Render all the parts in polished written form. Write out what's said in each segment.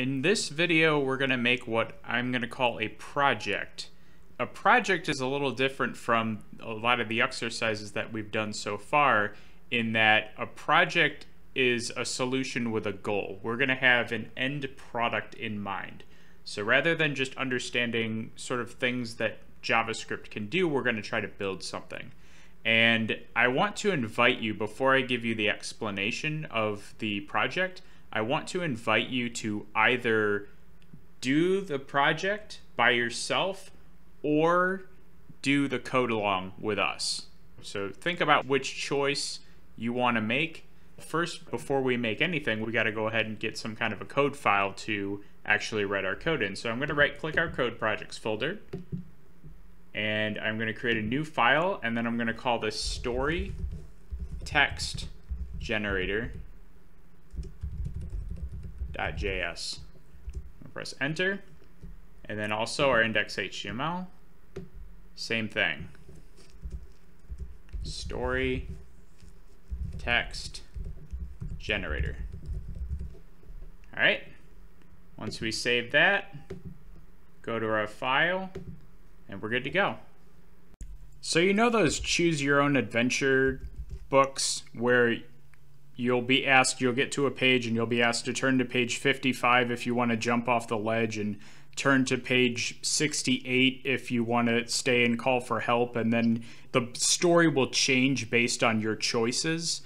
In this video, we're going to make what I'm going to call a project. A project is a little different from a lot of the exercises that we've done so far in that a project is a solution with a goal. We're going to have an end product in mind. So rather than just understanding sort of things that JavaScript can do, we're going to try to build something. And I want to invite you, before I give you the explanation of the project, I want to invite you to either do the project by yourself or do the code along with us. So think about which choice you want to make. First, before we make anything, we got to go ahead and get some kind of a code file to actually write our code in. So I'm going to right-click our code projects folder, and I'm going to create a new file, and then I'm going to call this story text generator .js. Press enter, and then also our index.html. Same thing. Story text generator. All right. Once we save that, go to our file, and we're good to go. So you know those choose your own adventure books where you'll get to a page and you'll be asked to turn to page 55 if you want to jump off the ledge, and turn to page 68 if you want to stay and call for help, and then the story will change based on your choices.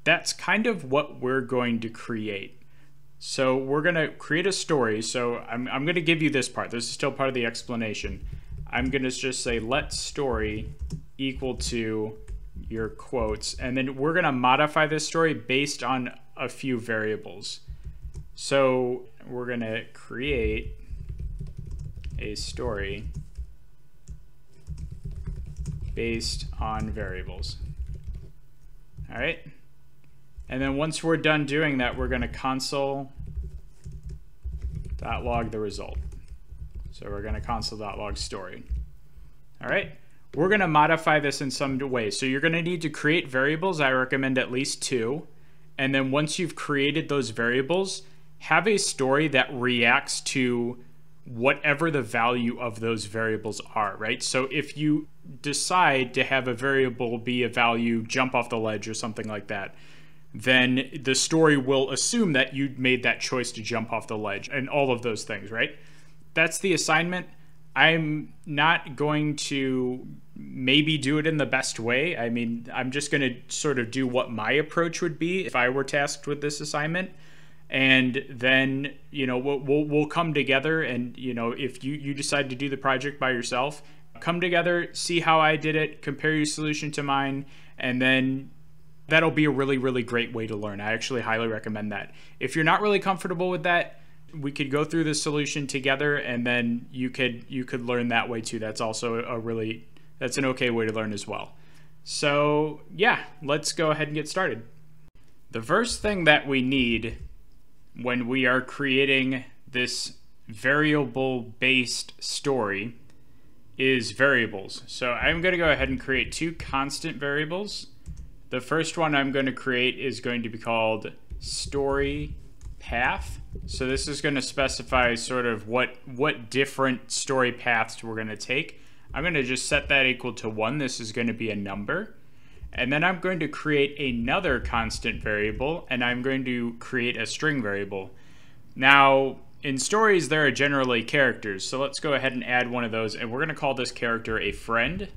That's kind of what we're going to create. So we're going to create a story. So I'm going to give you this part. This is still part of the explanation. I'm going to just say let story equal to your quotes, and then we're going to modify this story based on a few variables. So we're going to create a story based on variables. All right. And then once we're done doing that, we're going to console.log the result. So we're going to console.log story. All right. We're going to modify this in some way. So you're going to need to create variables. I recommend at least 2. And then once you've created those variables, have a story that reacts to whatever the value of those variables are, right? So if you decide to have a variable be a value jump off the ledge or something like that, then the story will assume that you made that choice to jump off the ledge and all of those things, right? That's the assignment. I'm not going to maybe do it in the best way. I mean, I'm just going to sort of do what my approach would be if I were tasked with this assignment. And then, you know, we'll come together, and, you know, if you decide to do the project by yourself, come together, see how I did it, compare your solution to mine, and then that'll be a really, really great way to learn. I actually highly recommend that. If you're not really comfortable with that, we could go through the solution together, and then you could learn that way too. That's also that's an okay way to learn as well. So yeah, let's go ahead and get started. The first thing that we need when we are creating this variable-based story is variables. So I'm going to go ahead and create 2 constant variables. The first one I'm going to create is going to be called story path. So this is going to specify sort of what different story paths we're going to take. I'm going to just set that equal to 1. This is going to be a number. And then I'm going to create another constant variable, and I'm going to create a string variable. Now, in stories, there are generally characters. So let's go ahead and add one of those, and we're going to call this character a friend.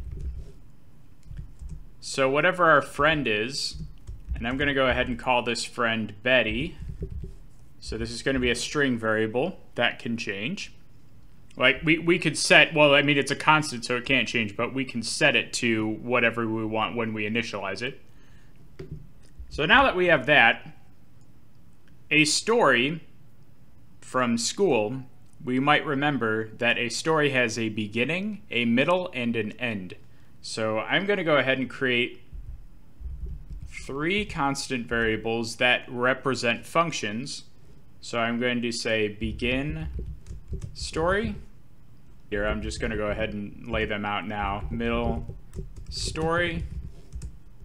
So whatever our friend is, and I'm going to go ahead and call this friend Betty. So this is going to be a string variable that can change. Like we could set, well, I mean, it's a constant, so it can't change, but we can set it to whatever we want when we initialize it. So now that we have that, a story from school, we might remember that a story has a beginning, a middle, and an end. So I'm going to go ahead and create 3 constant variables that represent functions. So I'm going to say begin story. Here, I'm just going to go ahead and lay them out now. Middle story,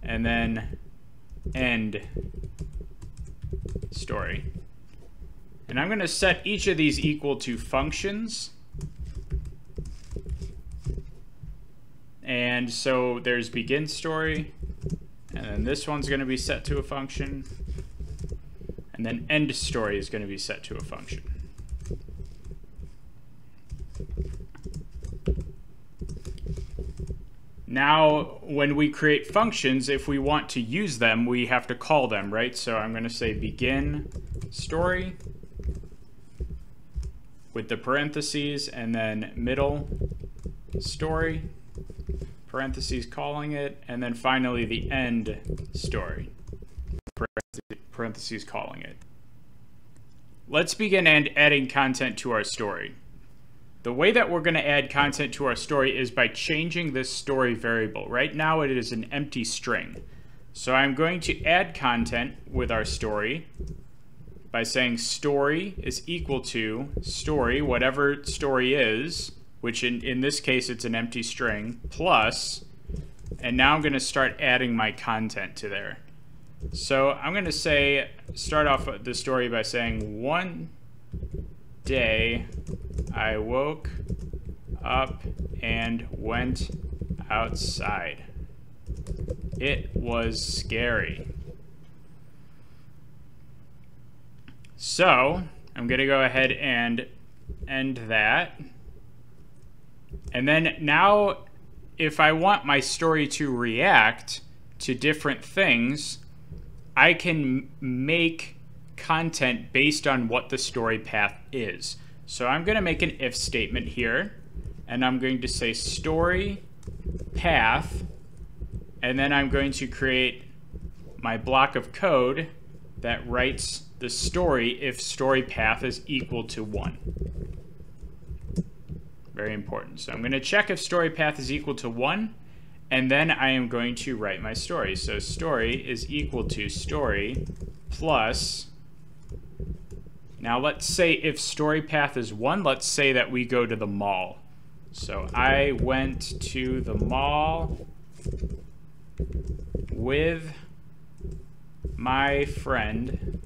and then end story. And I'm going to set each of these equal to functions. And so there's begin story, and then this one's going to be set to a function, and then end story is going to be set to a function. Now, when we create functions, if we want to use them, we have to call them, right? So I'm going to say begin story with the parentheses, and then middle story, parentheses calling it, and then finally the end story, parentheses calling it. Let's begin adding content to our story. The way that we're going to add content to our story is by changing this story variable. Right now it is an empty string. So I'm going to add content with our story by saying story is equal to story, whatever story is, which in this case it's an empty string, plus, and now I'm going to start adding my content to there. So I'm going to say, start off the story by saying, one day I woke up and went outside. It was scary. So I'm going to go ahead and end that. And then now, if I want my story to react to different things, I can make content based on what the story path is. So I'm going to make an if statement here, and I'm going to say story path, and then I'm going to create my block of code that writes the story if story path is equal to 1. Very important. So I'm going to check if story path is equal to 1, and then I am going to write my story. So story is equal to story plus, now let's say if story path is 1, let's say that we go to the mall. So I went to the mall with my friend.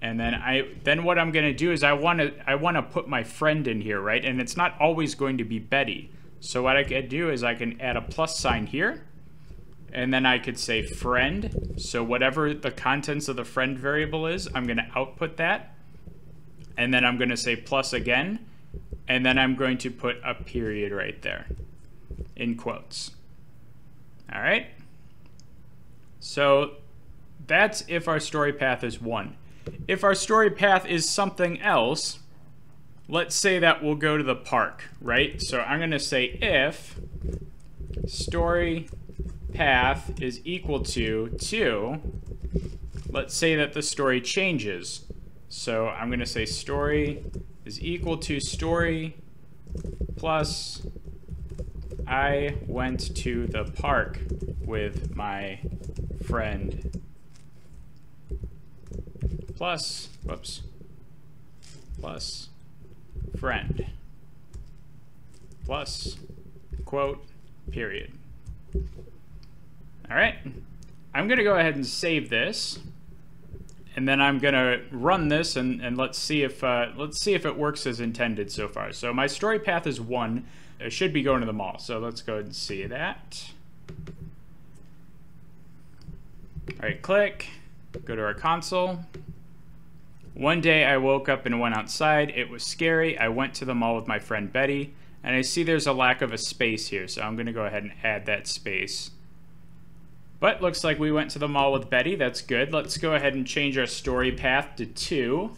And then what I'm going to do is I want to put my friend in here, right? And it's not always going to be Betty. So what I could do is I can add a plus sign here, and then I could say friend. So whatever the contents of the friend variable is, I'm going to output that. And then I'm going to say plus again, and then I'm going to put a period right there in quotes. All right? So that's if our story path is 1. If our story path is something else, let's say that we'll go to the park, right? So I'm going to say if story path is equal to 2, let's say that the story changes. So I'm going to say story is equal to story plus I went to the park with my friend plus, whoops, plus friend plus quote period. All right, I'm going to go ahead and save this, and then I'm going to run this and let's see if it works as intended so far. So my story path is 1. I should be going to the mall. So let's go ahead and see that. All right, click, go to our console. One day I woke up and went outside. It was scary. I went to the mall with my friend Betty, and I see there's a lack of a space here, so I'm going to go ahead and add that space. But looks like we went to the mall with Betty. That's good. Let's go ahead and change our story path to 2,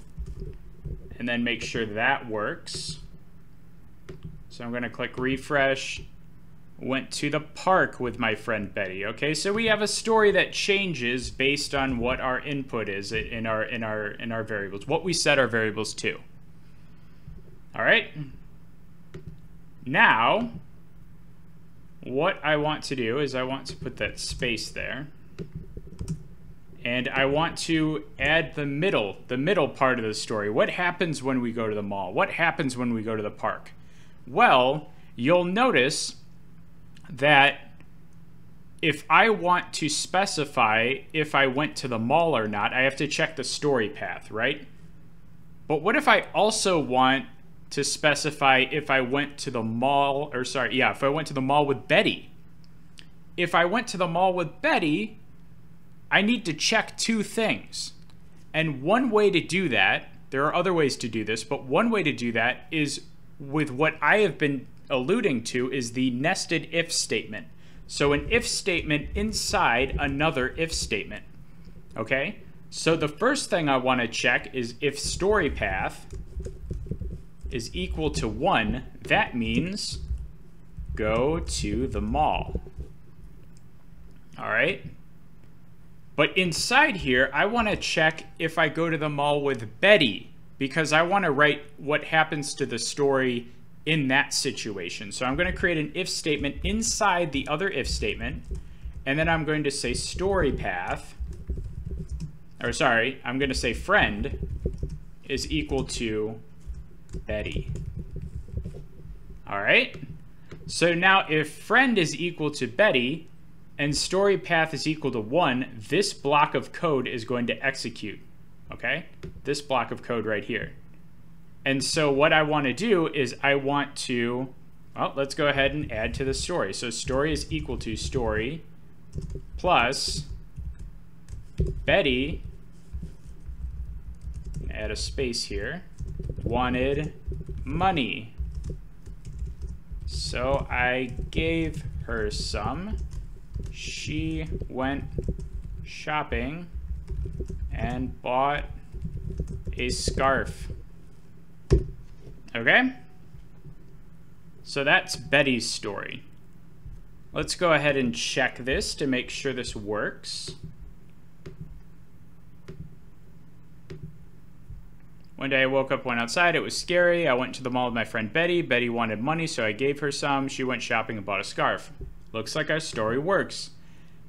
and then make sure that works. So I'm going to click refresh. Went to the park with my friend Betty. Okay, so we have a story that changes based on what our input is in our variables, what we set our variables to. All right. Now, what I want to do is I want to put that space there, and I want to add the middle part of the story. What happens when we go to the mall? What happens when we go to the park? Well, you'll notice that if I want to specify if I went to the mall or not, I have to check the story path, right? But what if I also want to specify if I went to the mall, or sorry, yeah, if I went to the mall with Betty? If I went to the mall with Betty, I need to check two things. And one way to do that, there are other ways to do this, but one way to do that is with what I have been alluding to is the nested if statement. So an if statement inside another if statement, okay? So the first thing I want to check is if story path is equal to 1, that means go to the mall. All right? But inside here, I want to check if I go to the mall with Betty, because I want to write what happens to the story in that situation. So I'm going to create an if statement inside the other if statement, and then I'm going to say story path, or sorry, I'm going to say friend is equal to Betty. All right? So now if friend is equal to Betty and story path is equal to 1, this block of code is going to execute, okay? This block of code right here. And so what I want to do is I want to, well, let's go ahead and add to the story. So story is equal to story plus Betty, add a space here, wanted money. So I gave her some. She went shopping and bought a scarf. Okay? So that's Betty's story. Let's go ahead and check this to make sure this works. One day I woke up, went outside, it was scary. I went to the mall with my friend Betty. Betty wanted money, so I gave her some. She went shopping and bought a scarf. Looks like our story works.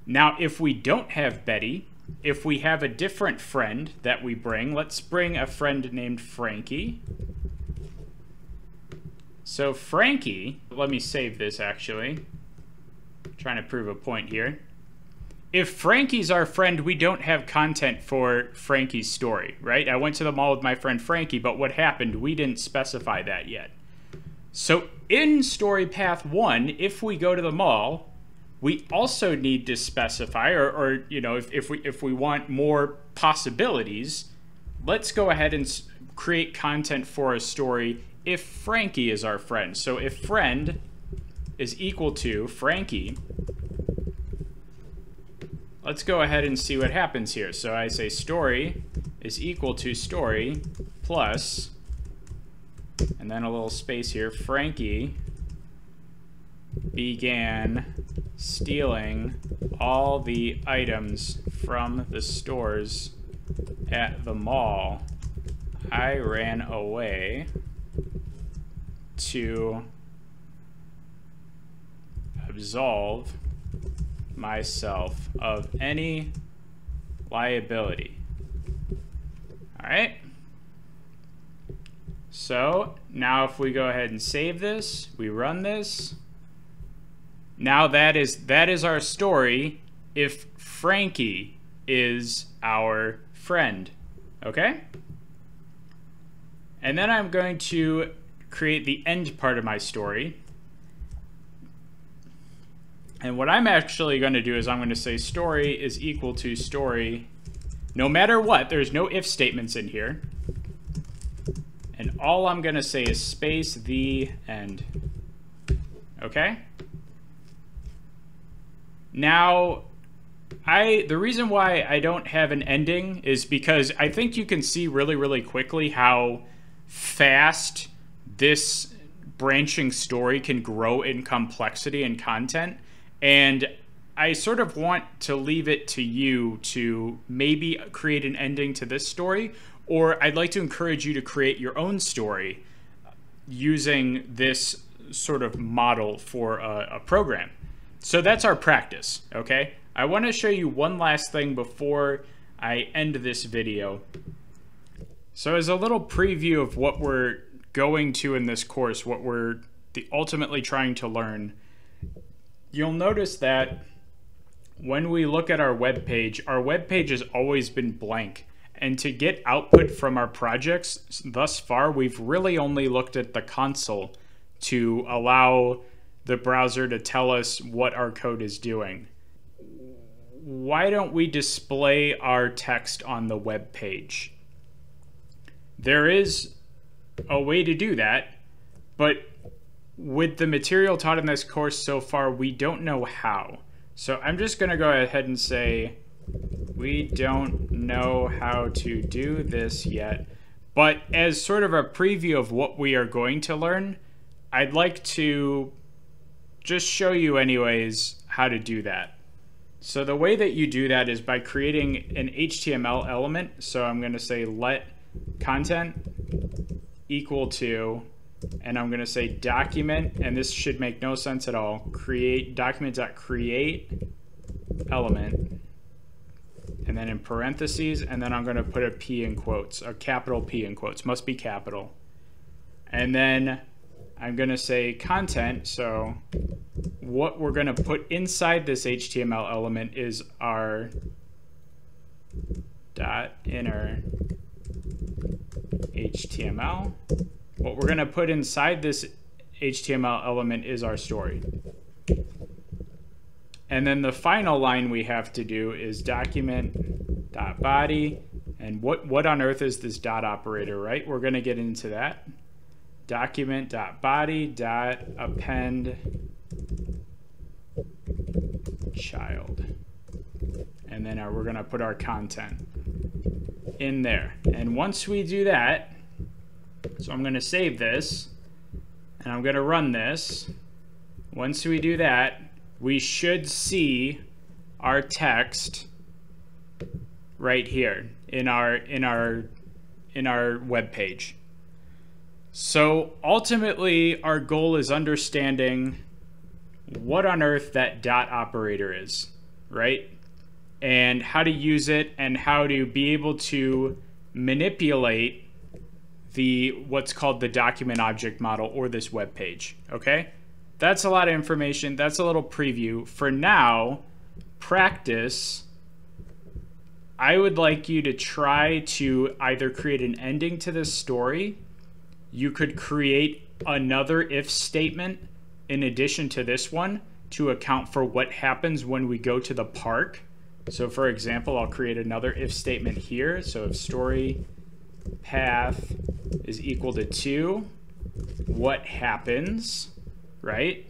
Now, if we don't have Betty, if we have a different friend that we bring, let's bring a friend named Frankie. So Frankie, let me save this actually. I'm trying to prove a point here. If Frankie's our friend, we don't have content for Frankie's story, right? I went to the mall with my friend Frankie, but what happened? We didn't specify that yet. So in story path 1, if we go to the mall, we also need to specify, or you know, if we want more possibilities, let's go ahead and create content for a story if Frankie is our friend. So if friend is equal to Frankie, let's go ahead and see what happens here. So I say story is equal to story plus, and then a little space here, Frankie began stealing all the items from the stores at the mall. I ran away to absolve myself of any liability. All right. So now if we go ahead and save this, we run this. Now that is our story if Frankie is our friend. Okay? And then I'm going to create the end part of my story. And what I'm actually going to do is I'm going to say story is equal to story, no matter what. There's no if statements in here. And all I'm going to say is space the end. Okay? Now, the reason why I don't have an ending is because I think you can see really, really quickly how fast this branching story can grow in complexity and content. And I sort of want to leave it to you to maybe create an ending to this story, or I'd like to encourage you to create your own story using this sort of model for a program. So that's our practice, okay? I want to show you one last thing before I end this video. So as a little preview of what we're going to in this course, what we're ultimately trying to learn, you'll notice that when we look at our web page has always been blank. And to get output from our projects thus far, we've really only looked at the console to allow the browser to tell us what our code is doing. Why don't we display our text on the web page? There is a way to do that, but with the material taught in this course so far, we don't know how. So I'm just going to go ahead and say, we don't know how to do this yet. But as sort of a preview of what we are going to learn, I'd like to just show you anyways how to do that. So the way that you do that is by creating an HTML element. So I'm going to say let content equal to, and I'm going to say document, and this should make no sense at all, create document.create element, and then in parentheses, and then I'm going to put a P in quotes, a capital P in quotes, must be capital. And then I'm going to say content, so what we're going to put inside this HTML element is our .inner HTML. What we're going to put inside this HTML element is our story. And then the final line we have to do is document.body. And what on earth is this dot operator, right? We're going to get into that. Document.body.append child. And then we're going to put our content in there. And once we do that, so I'm going to save this, and I'm going to run this. Once we do that, we should see our text right here in our web page. So ultimately, our goal is understanding what on earth that dot operator is, right? And how to use it, and how to be able to manipulate what's called the document object model, or this web page. Okay, that's a lot of information. That's a little preview. For now, practice. I would like you to try to either create an ending to this story. You could create another if statement in addition to this one to account for what happens when we go to the park. So for example, I'll create another if statement here. So if story path is equal to 2, what happens, right?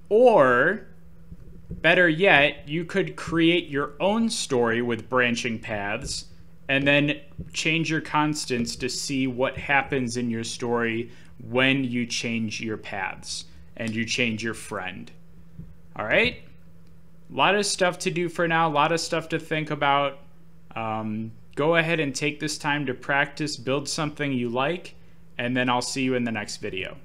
Or better yet, you could create your own story with branching paths and then change your constants to see what happens in your story when you change your paths and you change your friend. All right? A lot of stuff to do for now, a lot of stuff to think about. Go ahead and take this time to practice, build something you like, and then I'll see you in the next video.